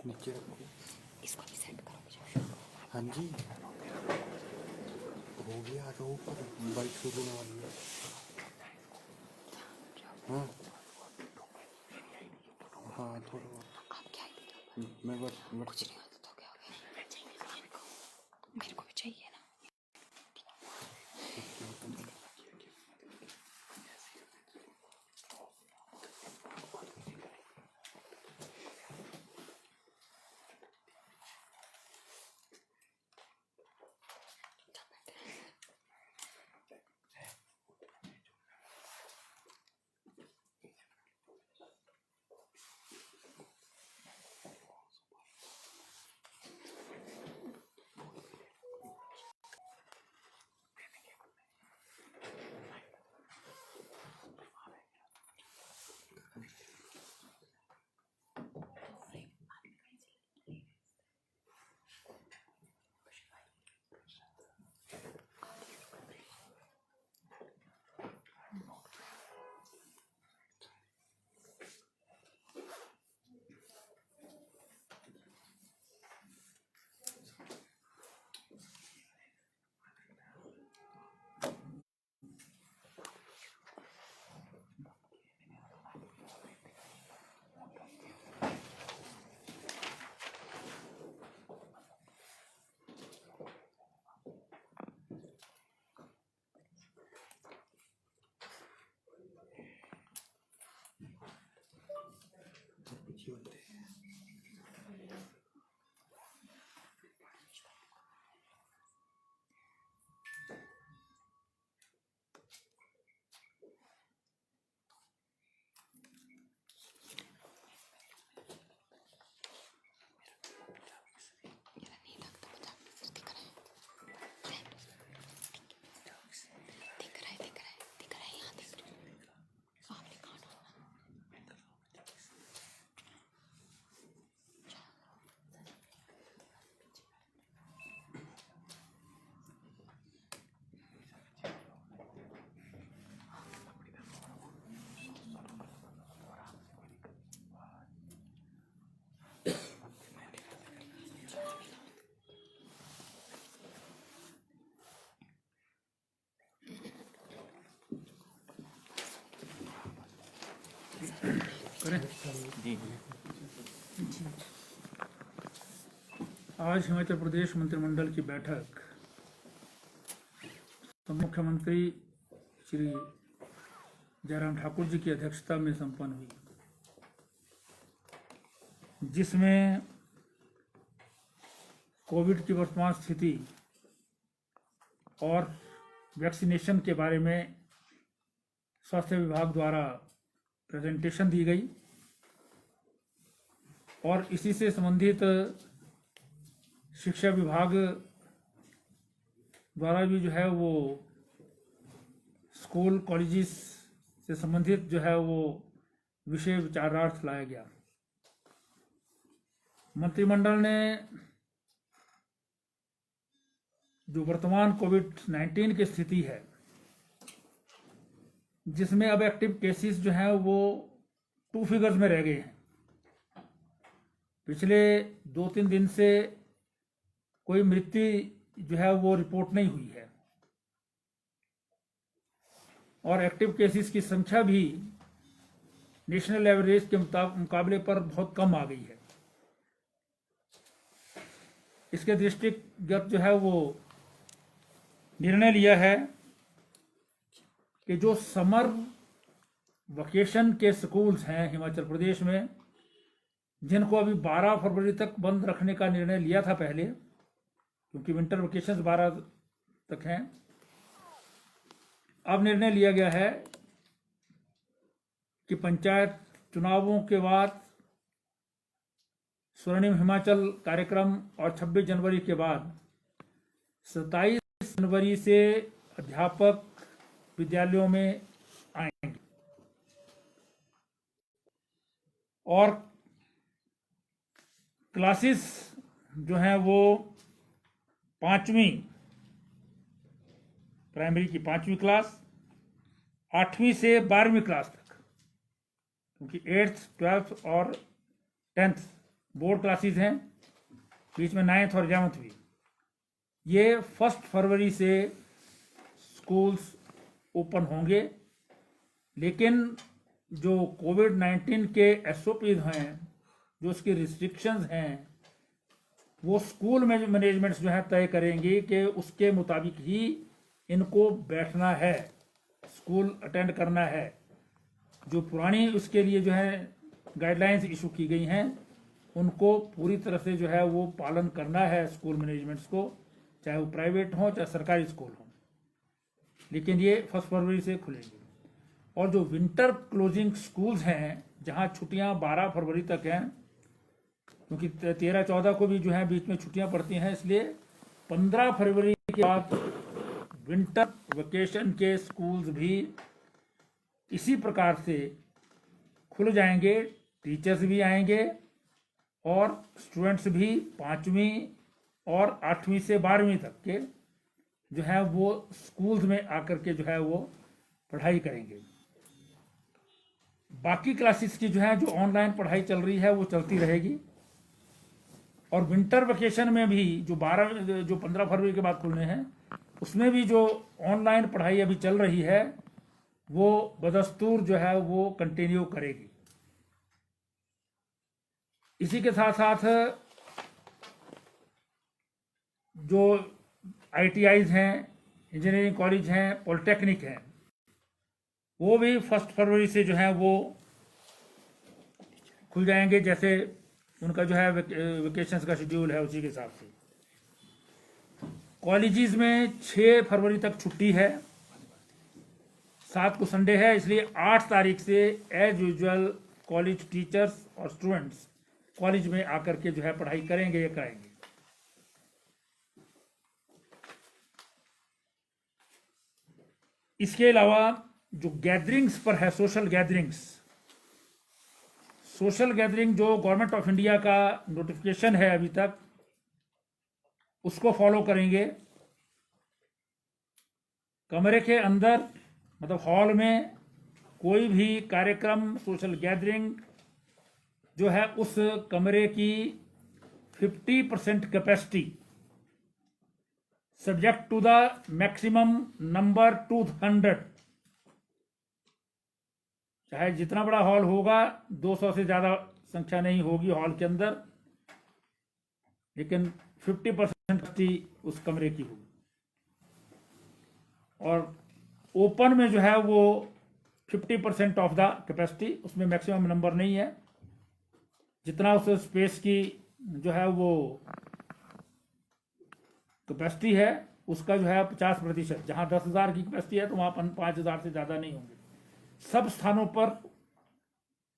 नीचे रखो। इसको भी सेट करो। हाँ जी हो गया, आ जाओ ऊपर, बाइक शुरू होने वाली है। हाँ हाँ थोड़ा बहुत। आप क्या मैं बस कुछ नहीं होता तो क्या हो गया, मेरे को भी चाहिए ना। जी। आज हिमाचल प्रदेश मंत्रिमंडल की बैठक तो मुख्यमंत्री श्री जयराम ठाकुर जी की अध्यक्षता में संपन्न हुई, जिसमें कोविड की वर्तमान स्थिति और वैक्सीनेशन के बारे में स्वास्थ्य विभाग द्वारा प्रेजेंटेशन दी गई और इसी से संबंधित शिक्षा विभाग द्वारा भी जो है वो स्कूल कॉलेजेस से संबंधित जो है वो विषय विचारार्थ लाया गया। मंत्रिमंडल ने जो वर्तमान कोविड-19 की स्थिति है, जिसमें अब एक्टिव केसेस जो हैं वो 2 फिगर्स में रह गए हैं। पिछले 2-3 दिन से कोई मृत्यु जो है वो रिपोर्ट नहीं हुई है और एक्टिव केसेस की संख्या भी नेशनल एवरेज के मुकाबले पर बहुत कम आ गई है। इसके दृष्टिगत जो है वो निर्णय लिया है कि जो समर वेकेशन के स्कूल्स हैं हिमाचल प्रदेश में, जिनको अभी 12 फरवरी तक बंद रखने का निर्णय लिया था पहले, क्योंकि विंटर वेकेशन 12 तक हैं, अब निर्णय लिया गया है कि पंचायत चुनावों के बाद स्वर्णिम हिमाचल कार्यक्रम और 26 जनवरी के बाद 27 जनवरी से अध्यापक विद्यालयों में आएंगे और क्लासेस जो हैं वो 5वीं प्राइमरी की 5वीं क्लास, 8वीं से 12वीं क्लास तक, क्योंकि 8th, 12th और 10th बोर्ड क्लासेस हैं, बीच में 9th और 11th भी। ये 1 फरवरी से स्कूल्स ओपन होंगे, लेकिन जो कोविड-19 के SOPs हैं, जो उसकी रिस्ट्रिक्शंस हैं, वो स्कूल मैनेजमेंट्स जो है तय करेंगी कि उसके मुताबिक ही इनको बैठना है, स्कूल अटेंड करना है। जो पुरानी उसके लिए जो है गाइडलाइंस इशू की गई हैं, उनको पूरी तरह से जो है वो पालन करना है स्कूल मैनेजमेंट्स को, चाहे वो प्राइवेट हो चाहे सरकारी स्कूल हो। लेकिन ये 1 फरवरी से खुलेंगे। और जो विंटर क्लोजिंग स्कूल्स हैं, जहां छुट्टियां 12 फरवरी तक हैं, क्योंकि 13-14 को भी जो है बीच में छुट्टियां पड़ती हैं, इसलिए 15 फरवरी के बाद विंटर वेकेशन के स्कूल्स भी इसी प्रकार से खुल जाएंगे। टीचर्स भी आएंगे और स्टूडेंट्स भी 5वीं और 8वीं से 12वीं तक के जो है वो स्कूल्स में आकर के जो है वो पढ़ाई करेंगे। बाकी क्लासेस की जो है जो ऑनलाइन पढ़ाई चल रही है वो चलती रहेगी। और विंटर वेकेशन में भी जो 15 फरवरी के बाद खुलने हैं, उसमें भी जो ऑनलाइन पढ़ाई अभी चल रही है वो बदस्तूर जो है वो कंटिन्यू करेगी। इसी के साथ साथ जो ITIs हैं, इंजीनियरिंग कॉलेज हैं, पॉलिटेक्निक हैं, वो भी 1 फरवरी से जो है वो खुल जाएंगे। जैसे उनका जो है वेकेशंस का शेड्यूल है उसी के हिसाब से। कॉलेजेस में 6 फरवरी तक छुट्टी है, 7 को संडे है, इसलिए 8 तारीख से एज यूजुअल कॉलेज टीचर्स और स्टूडेंट्स कॉलेज में आकर के जो है पढ़ाई करेंगे या कराएंगे। इसके अलावा जो गैदरिंग्स पर है, सोशल गैदरिंग जो गवर्नमेंट ऑफ इंडिया का नोटिफिकेशन है अभी तक, उसको फॉलो करेंगे। कमरे के अंदर मतलब हॉल में कोई भी कार्यक्रम, सोशल गैदरिंग जो है उस कमरे की 50% capacity subject to the maximum number 200, चाहे जितना बड़ा हॉल होगा 200 से ज्यादा संख्या नहीं होगी हॉल के अंदर, लेकिन 50% कैपेसिटी उस कमरे की होगी। और ओपन में जो है वो 50% ऑफ द कैपेसिटी, उसमें मैक्सिमम नंबर नहीं है। जितना उस स्पेस की जो है वो कैपेसिटी है उसका जो है 50%। जहां 10,000 की कैपेसिटी है तो वहां 5,000 से ज्यादा नहीं होंगे। सब स्थानों पर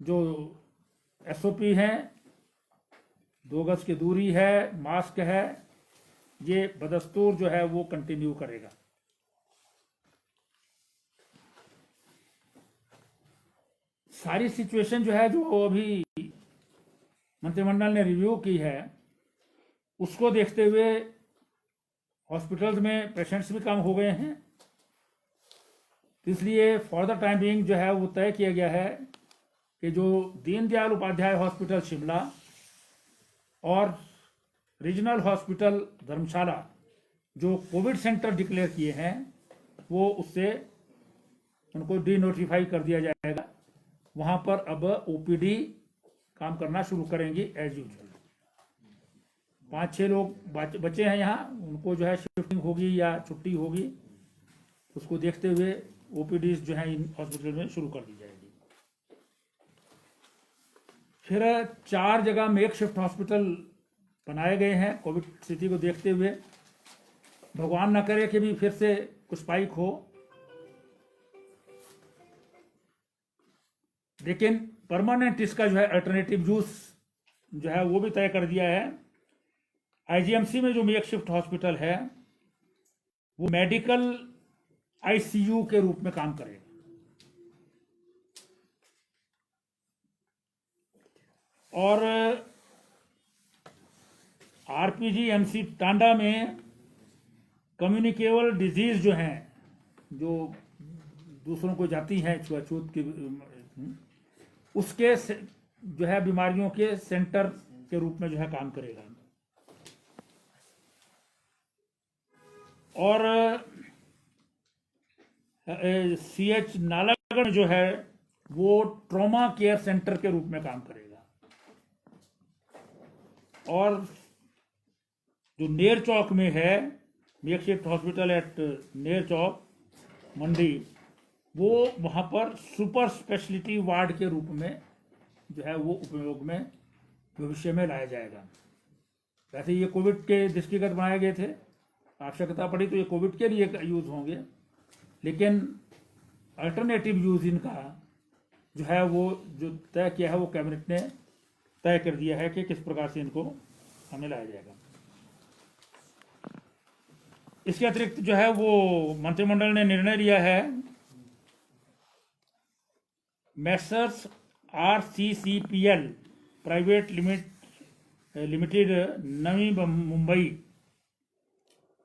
जो SOP है, 2 गज की दूरी है, मास्क है, ये बदस्तूर जो है वो कंटिन्यू करेगा। सारी सिचुएशन जो है जो अभी मंत्रिमंडल ने रिव्यू की है, उसको देखते हुए हॉस्पिटल्स में पेशेंट्स भी कम हो गए हैं, इसलिए फॉर द टाइम बीइंग जो है वो तय किया गया है कि जो दीनदयाल उपाध्याय हॉस्पिटल शिमला और रीजनल हॉस्पिटल धर्मशाला जो कोविड सेंटर डिक्लेयर किए हैं, वो उससे उनको डीनोटिफाई कर दिया जाएगा। वहां पर अब OPD काम करना शुरू करेंगी एज यूजुअल। 5-6 लोग बचे हैं यहाँ, उनको जो है शिफ्टिंग होगी या छुट्टी होगी, उसको देखते हुए OPDs जो है इन हॉस्पिटल में शुरू कर दी जाएगी। फिर 4 जगह मेकशिफ्ट हॉस्पिटल बनाए गए हैं कोविड स्थिति को देखते हुए। भगवान न करे कि भी फिर से कुछ स्पाइक हो, लेकिन परमानेंट इसका जो है अल्टरनेटिव यूज जो है वो भी तय कर दिया है। IGMC में जो मेकशिफ्ट हॉस्पिटल है वो मेडिकल ICU के रूप में काम करेगा। और RPGMC टांडा में कम्युनिकेबल डिजीज जो हैं, जो दूसरों को जाती हैं छुआछूत की, उसके जो है बीमारियों के सेंटर के रूप में जो है काम करेगा। और CH नालागढ़ जो है वो ट्रॉमा केयर सेंटर के रूप में काम करेगा। और जो नेर चौक में है मेकशिफ्ट हॉस्पिटल एट नेर चौक मंडी, वो वहाँ पर सुपर स्पेशलिटी वार्ड के रूप में जो है वो उपयोग में भविष्य में लाया जाएगा। वैसे ये कोविड के दृष्टिगत बनाए गए थे, आवश्यकता पड़ी तो ये कोविड के लिए यूज़ होंगे, लेकिन अल्टरनेटिव यूज़ इनका जो है वो जो तय किया है वो कैबिनेट ने तय कर दिया है कि किस प्रकार से इनको हमें लाया जाएगा। इसके अतिरिक्त जो है वो मंत्रिमंडल ने निर्णय लिया है Messrs RCCPL private limited Navi Mumbai,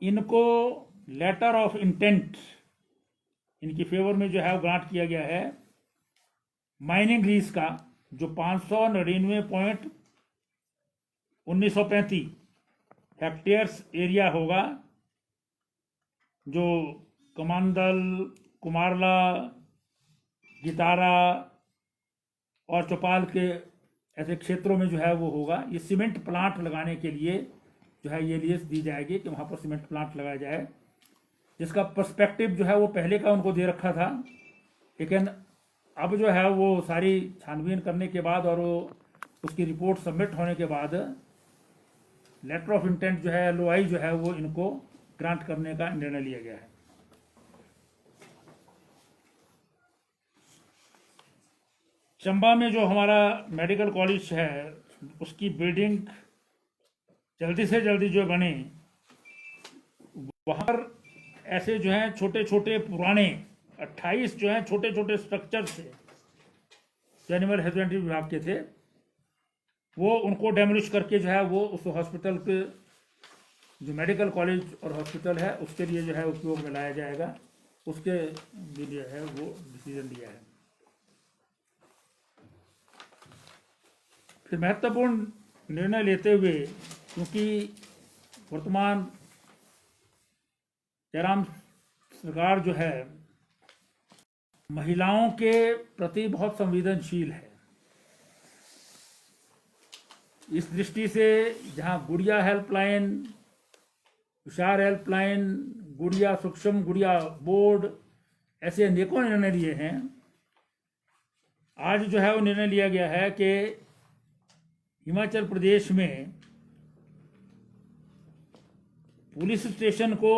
इनको लेटर ऑफ इंटेंट इनकी फेवर में जो है वो ग्रांट किया गया है माइनिंग लीज का, जो 599.1935 हेक्टेयर्स एरिया होगा, जो कमांदल, कुमारला, गितारा और चौपाल के ऐसे क्षेत्रों में जो है वो होगा। ये सीमेंट प्लांट लगाने के लिए जो है ये लीज दी जाएगी कि वहाँ पर सीमेंट प्लांट लगाया जाए, जिसका पर्सपेक्टिव जो है वो पहले का उनको दे रखा था, लेकिन अब जो है वो सारी छानबीन करने के बाद और वो उसकी रिपोर्ट सबमिट होने के बाद लेटर ऑफ इंटेंट जो है LOI जो है वो इनको ग्रांट करने का निर्णय लिया गया है। चंबा में जो हमारा मेडिकल कॉलेज है उसकी बिल्डिंग जल्दी से जल्दी जो बने, वहाँ पर ऐसे जो हैं छोटे छोटे पुराने 28 जो हैं छोटे छोटे स्ट्रक्चर्स थे जो एनिमल हस्बेंड्री विभाग के थे, वो उनको डेमोलिश करके जो है वो उस हॉस्पिटल के जो मेडिकल कॉलेज और हॉस्पिटल है उसके लिए जो है उपयोग में लाया जाएगा, उसके लिए है वो डिसीजन लिया है। फिर महत्वपूर्ण निर्णय लेते हुए, क्योंकि वर्तमान जयराम सरकार जो है महिलाओं के प्रति बहुत संवेदनशील है, इस दृष्टि से जहां गुड़िया हेल्पलाइन, विशाल हेल्पलाइन, गुड़िया सूक्ष्म गुड़िया बोर्ड, ऐसे अनेकों निर्णय लिए हैं। आज जो है वो निर्णय लिया गया है कि हिमाचल प्रदेश में पुलिस स्टेशन को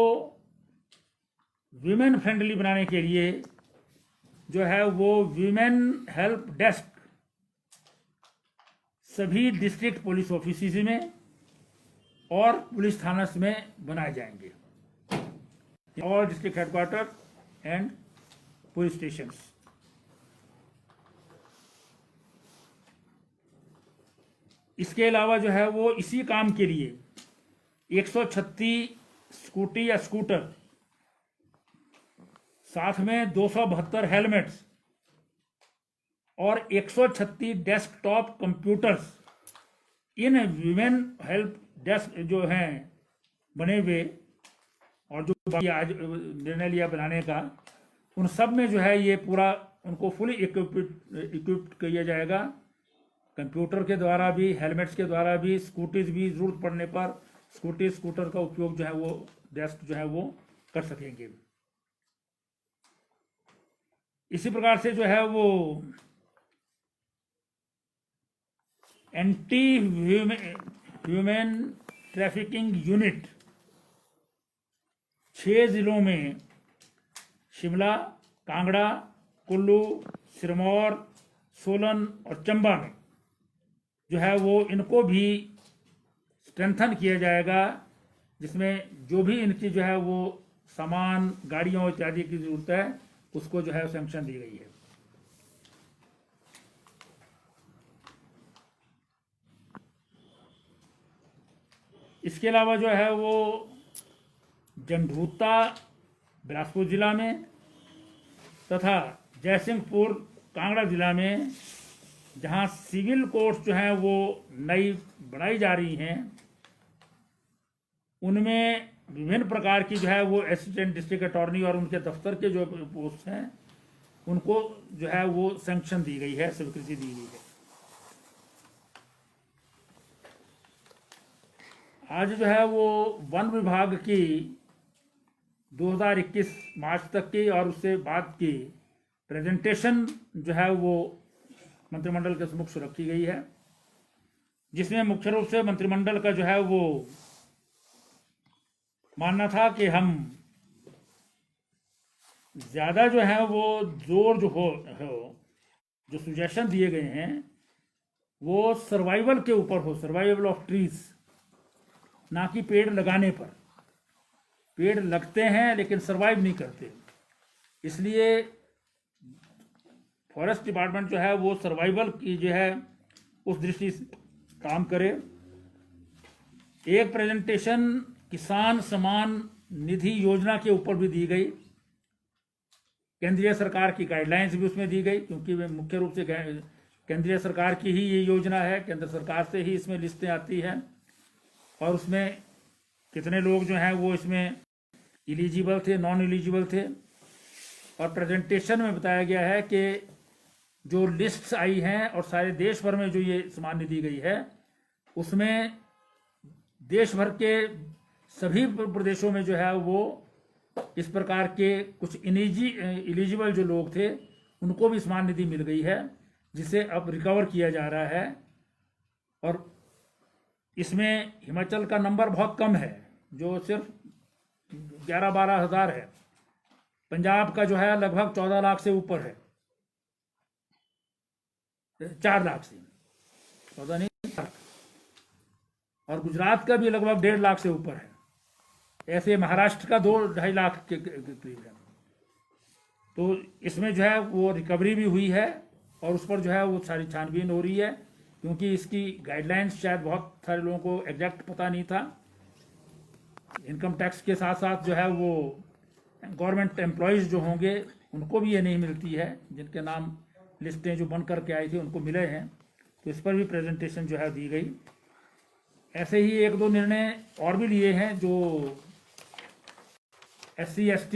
विमेन फ्रेंडली बनाने के लिए जो है वो विमेन हेल्प डेस्क सभी डिस्ट्रिक्ट पुलिस ऑफिस में और पुलिस थाना में बनाए जाएंगे, और district headquarter and police station. इसके अलावा जो है वो इसी काम के लिए 136 स्कूटी या स्कूटर, साथ में 272 हेलमेट्स और 136 desktop computers in women help desk जो हैं बने हुए, और जो आज निर्णय लिया बनाने का, उन सब में जो है ये पूरा उनको फुली इक्विप्ड किया जाएगा, कंप्यूटर के द्वारा भी, हेलमेट्स के द्वारा भी, स्कूटीज भी जरूरत पड़ने पर स्कूटी स्कूटर का उपयोग जो है वो डेस्क जो है वो कर सकेंगे। इसी प्रकार से जो है वो एंटी ह्यूमन ट्रैफिकिंग यूनिट 6 जिलों में शिमला, कांगड़ा, कुल्लू, सिरमौर, सोलन और चंबा में जो है वो इनको भी स्ट्रेंथन किया जाएगा, जिसमें जो भी इनकी जो है वो सामान, गाड़ियों इत्यादि की जरूरत है उसको जो है सैंक्शन दी गई है। इसके अलावा जो है वो जंढूता बिलासपुर जिला में तथा जयसिंहपुर कांगड़ा जिला में जहां सिविल कोर्ट्स जो हैं वो नई बनाई जा रही हैं, उनमें विभिन्न प्रकार की जो है वो असिस्टेंट डिस्ट्रिक्ट अटॉर्नी और उनके दफ्तर के जो पोस्ट हैं उनको जो है वो सैंक्शन दी गई है, स्वीकृति दी गई है। आज जो है वो वन विभाग की 2021 मार्च तक की और उससे बाद की प्रेजेंटेशन जो है वो मंत्रिमंडल के सम्मुख रखी गई है, जिसमें मुख्य रूप से मंत्रिमंडल का जो है वो मानना था कि हम ज़्यादा जो है वो जोर जो सुजेशन दिए गए हैं वो सर्वाइवल के ऊपर हो, सर्वाइवल ऑफ ट्रीज, ना कि पेड़ लगाने पर। पेड़ लगते हैं लेकिन सर्वाइव नहीं करते, इसलिए फॉरेस्ट डिपार्टमेंट जो है वो सर्वाइवल की जो है उस दृष्टि से काम करे। एक प्रेजेंटेशन किसान सम्मान निधि योजना के ऊपर भी दी गई, केंद्रीय सरकार की गाइडलाइंस भी उसमें दी गई, क्योंकि वे मुख्य रूप से केंद्रीय सरकार की ही ये योजना है, केंद्र सरकार से ही इसमें लिस्टें आती हैं और उसमें कितने लोग जो हैं वो इसमें एलिजिबल थे, नॉन एलिजिबल थे। और प्रेजेंटेशन में बताया गया है कि जो लिस्ट्स आई हैं और सारे देश भर में जो ये सम्मान निधि दी गई है उसमें देश भर के सभी प्रदेशों में जो है वो इस प्रकार के कुछ एलिजिबल जो लोग थे उनको भी सम्मान निधि मिल गई है, जिसे अब रिकवर किया जा रहा है। और इसमें हिमाचल का नंबर बहुत कम है, जो सिर्फ 11-12 हज़ार है। पंजाब का जो है लगभग 14 लाख से ऊपर है, 4 लाख से 14 नहीं 4 लाख। और गुजरात का भी लगभग 1.5 लाख से ऊपर है। ऐसे महाराष्ट्र का 2-2.5 लाख के करीब है। तो इसमें जो है वो रिकवरी भी हुई है और उस पर जो है वो सारी छानबीन हो रही है, क्योंकि इसकी गाइडलाइंस शायद बहुत सारे लोगों को एग्जैक्ट पता नहीं था। इनकम टैक्स के साथ साथ जो है वो गवर्नमेंट एम्प्लॉयज़ जो होंगे उनको भी ये नहीं मिलती है, जिनके नाम लिस्टें जो बन करके आई थी उनको मिले हैं। तो इस पर भी प्रेजेंटेशन जो है दी गई। ऐसे ही 1-2 निर्णय और भी लिए हैं जो SC/ST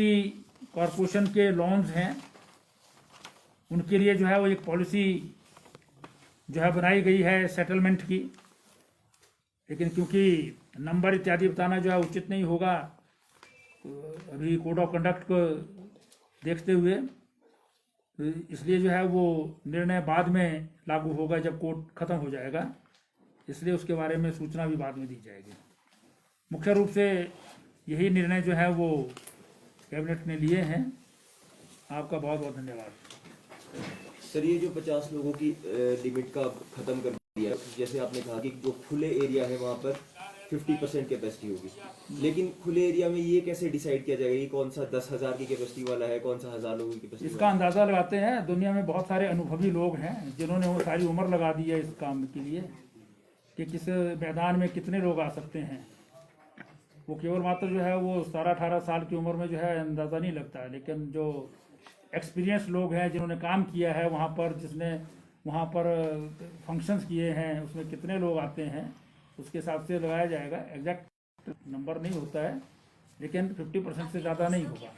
कॉरपोरेशन के लोन्स हैं, उनके लिए जो है वो एक पॉलिसी जो है बनाई गई है सेटलमेंट की। लेकिन क्योंकि नंबर इत्यादि बताना जो है उचित नहीं होगा, तो अभी कोड ऑफ कंडक्ट को देखते हुए तो इसलिए जो है वो निर्णय बाद में लागू होगा जब कोर्ट ख़त्म हो जाएगा, इसलिए उसके बारे में सूचना भी बाद में दी जाएगी। मुख्य रूप से यही निर्णय जो है वो कैबिनेट ने लिए हैं। आपका बहुत बहुत धन्यवाद। सर, ये जो 50 लोगों की लिमिट का ख़त्म कर दिया, जैसे आपने कहा कि जो खुले एरिया है वहाँ पर 50% कैपेसिटी होगी, लेकिन खुले एरिया में ये कैसे डिसाइड किया जाएगा ये कौन सा 10,000 की कैपेसिटी वाला है, कौन सा 1,000 लोगों की कैपेसिटी? इसका अंदाज़ा लगाते हैं। दुनिया में बहुत सारे अनुभवी लोग हैं जिन्होंने वो सारी उम्र लगा दी है इस काम के लिए कि किस मैदान में कितने लोग आ सकते हैं। वो केवल मात्र जो है वो 17-18 साल की उम्र में जो है अंदाज़ा नहीं लगता, लेकिन जो एक्सपीरियंस लोग हैं जिन्होंने काम किया है वहाँ पर, जिसने वहाँ पर फंक्शंस किए हैं, उसमें कितने लोग आते हैं उसके हिसाब से लगाया जाएगा। एग्जैक्ट नंबर नहीं होता है, लेकिन 50% से ज़्यादा नहीं होगा।